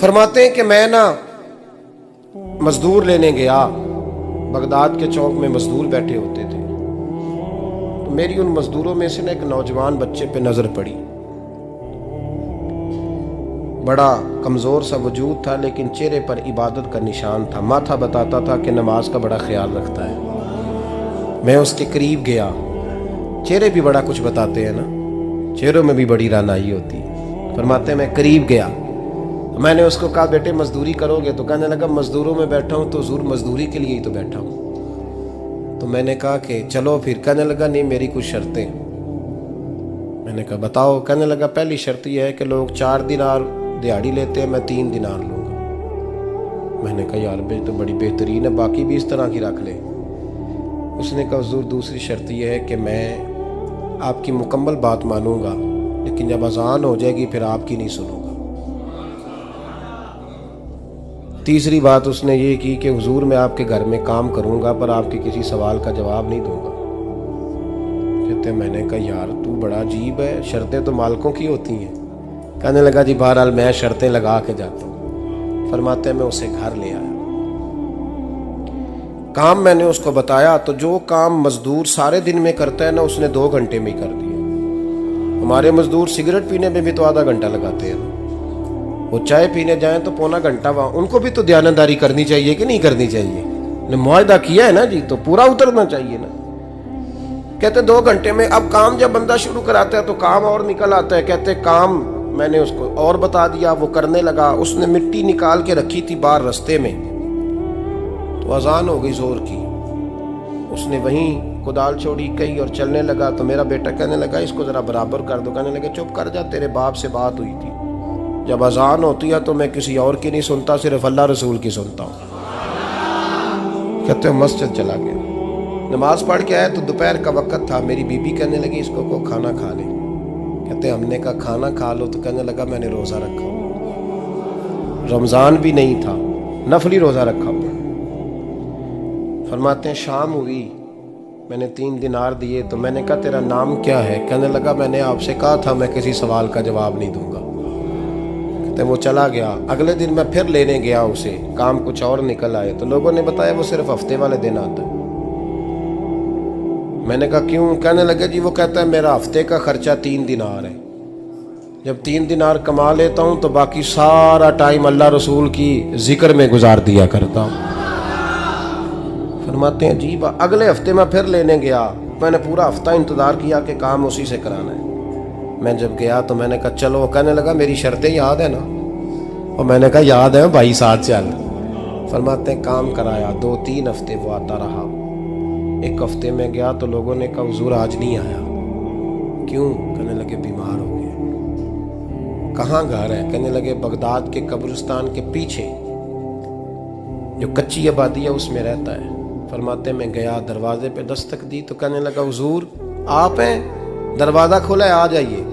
फरमाते हैं कि मैं ना मजदूर लेने गया, बगदाद के चौक में मजदूर बैठे होते थे, तो मेरी उन मजदूरों में से ना एक नौजवान बच्चे पे नजर पड़ी। बड़ा कमजोर सा वजूद था, लेकिन चेहरे पर इबादत का निशान था। माथा बताता था कि नमाज का बड़ा ख्याल रखता है। मैं उसके करीब गया। चेहरे भी बड़ा कुछ बताते हैं ना, चेहरों में भी बड़ी रानाई होती है। फरमाते मैं करीब गया, मैंने उसको कहा बेटे मजदूरी करोगे? तो कहने लगा मजदूरों में बैठा हूँ तो हुजूर मजदूरी के लिए ही तो बैठा हूँ। तो मैंने कहा कि चलो फिर। कहने लगा नहीं, मेरी कुछ शर्तें। मैंने कहा बताओ। कहने लगा पहली शर्त यह है कि लोग 4 दिनार दिहाड़ी लेते हैं, मैं 3 दिनार लूँगा। मैंने कहा यार बे तो बड़ी बेहतरीन है, बाकी भी इस तरह की रख ले। उसने कहा हुजूर दूसरी शर्त यह है कि मैं आपकी मुकम्मल बात मानूंगा, लेकिन जब अजान हो जाएगी फिर आपकी नहीं सुनूंगा। तीसरी बात उसने ये की कि हुजूर मैं आपके घर में काम करूंगा पर आपके किसी सवाल का जवाब नहीं दूंगा। कहते मैंने कहा यार तू बड़ा अजीब है, शर्तें तो मालिकों की होती हैं। कहने लगा जी बहरहाल मैं शर्तें लगा के जाता हूँ। फरमाते मैं उसे घर ले आया, काम मैंने उसको बताया, तो जो काम मजदूर सारे दिन में करता है ना उसने 2 घंटे में ही कर दिया। हमारे मजदूर सिगरेट पीने में भी तो आधा घंटा लगाते हैं, वो चाय पीने जाएं तो पौना घंटा वहाँ। उनको भी तो दयानतदारी करनी चाहिए कि नहीं करनी चाहिए? ने मुआहदा किया है ना जी, तो पूरा उतरना चाहिए ना। कहते 2 घंटे में। अब काम जब बंदा शुरू कराता है तो काम और निकल आता है। कहते काम मैंने उसको और बता दिया, वो करने लगा। उसने मिट्टी निकाल के रखी थी बाहर रास्ते में, तो अजान हो गई जोर की। उसने वहीं कुदाल छोड़ी कही और चलने लगा। तो मेरा बेटा कहने लगा इसको जरा बराबर कर दो। कहने लगा चुप कर जा, तेरे बाप से बात हुई थी, जब अजान होती है तो मैं किसी और की नहीं सुनता, सिर्फ अल्लाह रसूल की सुनता हूँ। कहते हैं मस्जिद चला गया, नमाज पढ़ के आया तो दोपहर का वक्त था। मेरी बीबी कहने लगी इसको को खाना खा ले। कहते हमने कहा खाना खा लो, तो कहने लगा मैंने रोज़ा रखा हुआ, रमज़ान भी नहीं था, नफली रोज़ा रखा हुआ। फरमाते हैं शाम हुई, मैंने 3 दिनार दिए, तो मैंने कहा तेरा नाम क्या है? कहने लगा मैंने आपसे कहा था मैं किसी सवाल का जवाब नहीं दूंगा। कहते वो चला गया। अगले दिन मैं फिर लेने गया उसे, काम कुछ और निकल आए, तो लोगों ने बताया वो सिर्फ हफ्ते वाले दिन आता है। मैंने कहा क्यों? कहने लगे जी वो कहता है मेरा हफ्ते का खर्चा 3 दिनार है, जब 3 दिनार कमा लेता हूँ तो बाकी सारा टाइम अल्लाह रसूल की जिक्र में गुजार दिया करता हूँ। फरमाते हैं जी अगले हफ्ते मैं फिर लेने गया, मैंने पूरा हफ्ता इंतज़ार किया कि काम उसी से कराना है। मैं जब गया तो मैंने कहा चलो। कहने लगा मेरी शर्तें याद है ना? और मैंने कहा याद है भाई, साथ चल। फरमाते हैं काम कराया, 2-3 हफ्ते वो आता रहा। एक हफ्ते में गया तो लोगों ने कहा हुजूर आज नहीं आया। क्यों? कहने लगे बीमार हो गए। कहाँ घर है? कहने लगे बगदाद के कब्रिस्तान के पीछे जो कच्ची आबादी है उसमें रहता है। फरमाते मैं गया, दरवाजे पे दस्तक दी तो कहने लगा हुजूर आप हैं? दरवाज़ा खुला है, आ जाइए।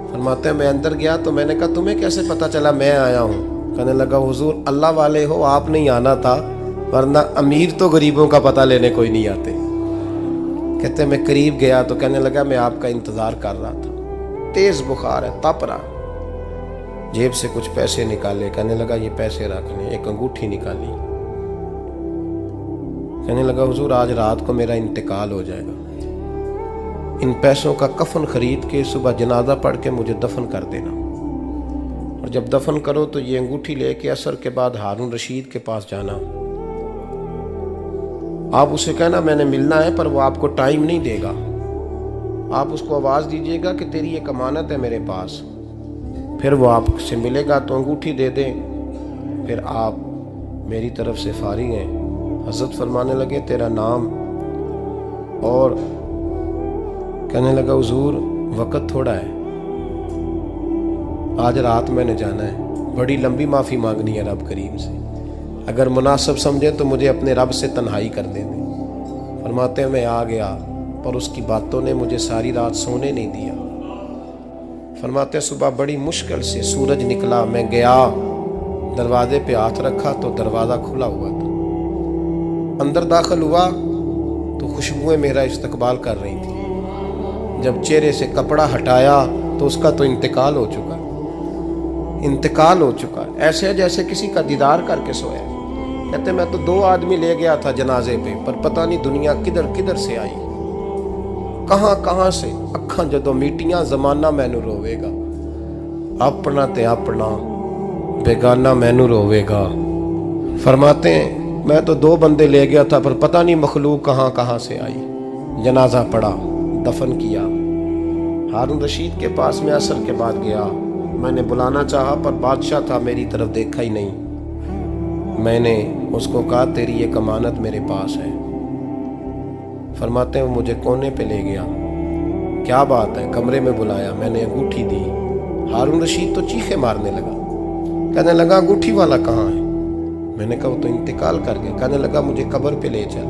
फरमाते मैं अंदर गया तो मैंने कहा तुम्हें कैसे पता चला मैं आया हूँ? कहने लगा हुजूर अल्लाह वाले हो, आप नहीं आना था, वरना अमीर तो गरीबों का पता लेने कोई नहीं आते। कहते मैं करीब गया तो कहने लगा मैं आपका इंतज़ार कर रहा था, तेज़ बुखार है, तप रहा। जेब से कुछ पैसे निकाले, कहने लगा ये पैसे रख लें। एक अंगूठी निकाली, कहने लगा हुजूर आज रात को मेरा इंतकाल हो जाएगा, इन पैसों का कफन खरीद के सुबह जनाजा पढ़ के मुझे दफन कर देना, और जब दफन करो तो ये अंगूठी लेके असर के बाद हारून रशीद के पास जाना। आप उसे कहना मैंने मिलना है, पर वो आपको टाइम नहीं देगा। आप उसको आवाज़ दीजिएगा कि तेरी एक अमानत है मेरे पास, फिर वो आपसे मिलेगा तो अंगूठी दे दें, फिर आप मेरी तरफ से फारिग हैं। हज़रत फरमाने लगे तेरा नाम? और कहने लगा हुजूर वक़्त थोड़ा है, आज रात मैंने जाना है, बड़ी लंबी माफ़ी मांगनी है रब करीम से, अगर मुनासिब समझे तो मुझे अपने रब से तन्हाई कर दे दें। फरमाते हैं मैं आ गया, पर उसकी बातों ने मुझे सारी रात सोने नहीं दिया। फरमाते हैं सुबह बड़ी मुश्किल से सूरज निकला, मैं गया दरवाजे पे हाथ रखा तो दरवाज़ा खुला हुआ था। अंदर दाखिल हुआ तो खुशबुएं मेरा इस्तकबाल कर रही थी। जब चेहरे से कपड़ा हटाया तो उसका तो इंतकाल हो चुका। इंतकाल हो चुका है, ऐसे है जैसे किसी का दीदार करके सोया। कहते मैं तो 2 आदमी ले गया था जनाजे पे, पर पता नहीं दुनिया किधर किधर से आई, कहां कहां से। अखां जदों मीटियां जमाना मैनू रोवेगा, अपना ते अपना बेगाना मैनू रोवेगा। फरमाते हैं मैं तो 2 बंदे ले गया था, पर पता नहीं मखलूक कहां कहां से आई। जनाजा पड़ा, दफन किया। हारून रशीद के पास में असर के बाद गया, मैंने बुलाना चाहा पर बादशाह था, मेरी तरफ देखा ही नहीं। मैंने उसको कहा तेरी ये अमानत मेरे पास है। फरमाते हैं वो मुझे कोने पे ले गया, क्या बात है, कमरे में बुलाया, मैंने अंगूठी दी। हारून रशीद तो चीखे मारने लगा, कहने लगा अंगूठी वाला कहाँ है? मैंने कहा वो तो इंतकाल कर गया। कहने लगा मुझे कब्र पे ले चल।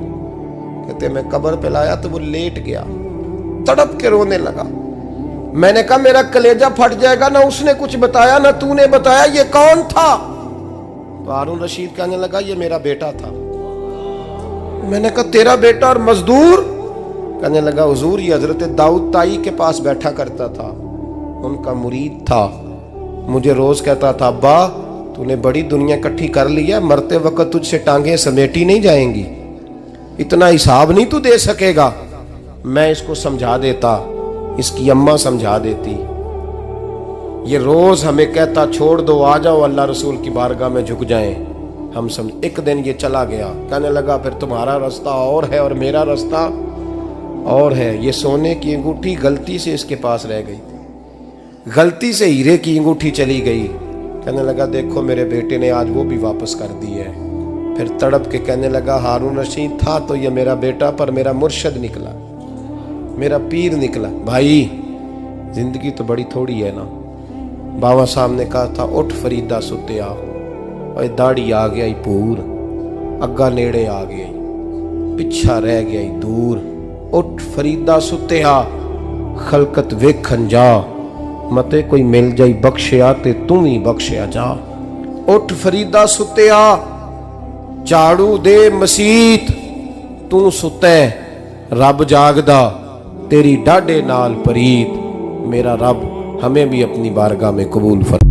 कहते मैं कब्र पे लाया तो वो लेट गया, तड़प के रोने लगा। मैंने कहा मेरा कलेजा फट जाएगा, ना उसने कुछ बताया ना तूने बताया, ये कौन था? तो हारून रशीद कहने लगा ये मेरा बेटा था। मैंने कहा तेरा बेटा और मजदूर? कहने लगा हुजूर ये हजरत दाऊद ताई के पास बैठा करता था, उनका मुरीद था, मुझे रोज कहता था अब्बा तूने बड़ी दुनिया इकट्ठी कर ली है, मरते वक्त तुझसे टांगे समेटी नहीं जाएंगी, इतना हिसाब नहीं तू दे सकेगा। मैं इसको समझा देता, इसकी अम्मा समझा देती। ये रोज हमें कहता छोड़ दो, आ जाओ अल्लाह रसूल की बारगाह में झुक जाएं, हम समझ। एक दिन ये चला गया, कहने लगा फिर तुम्हारा रास्ता और है और मेरा रास्ता और है। ये सोने की अंगूठी गलती से इसके पास रह गई, गलती से हीरे की अंगूठी चली गई। कहने लगा देखो मेरे बेटे ने आज वो भी वापस कर दी है। फिर तड़प के कहने लगा हारून रशीद था तो ये मेरा बेटा, पर मेरा मुर्शद निकला, मेरा पीर निकला। भाई जिंदगी तो बड़ी थोड़ी है ना। बाबा साहब ने कहा था उठ फरीदा सुत्या, और दाढ़ी आ गया ही पूर, अग्गा नेड़े आ गया, पिछा रह गया ही दूर। उठ फरीदा सुत्या खलकत वेखन जा, मते कोई मिल जाई बख्शिया ते तू ही बख्शिया जा। उठ फरीदा सुत्या झाड़ू दे मसीत, तू सुते रब जागदा, तेरी डाडे नाल परीत। मेरा रब हमें भी अपनी बारगाह में कबूल फरमा।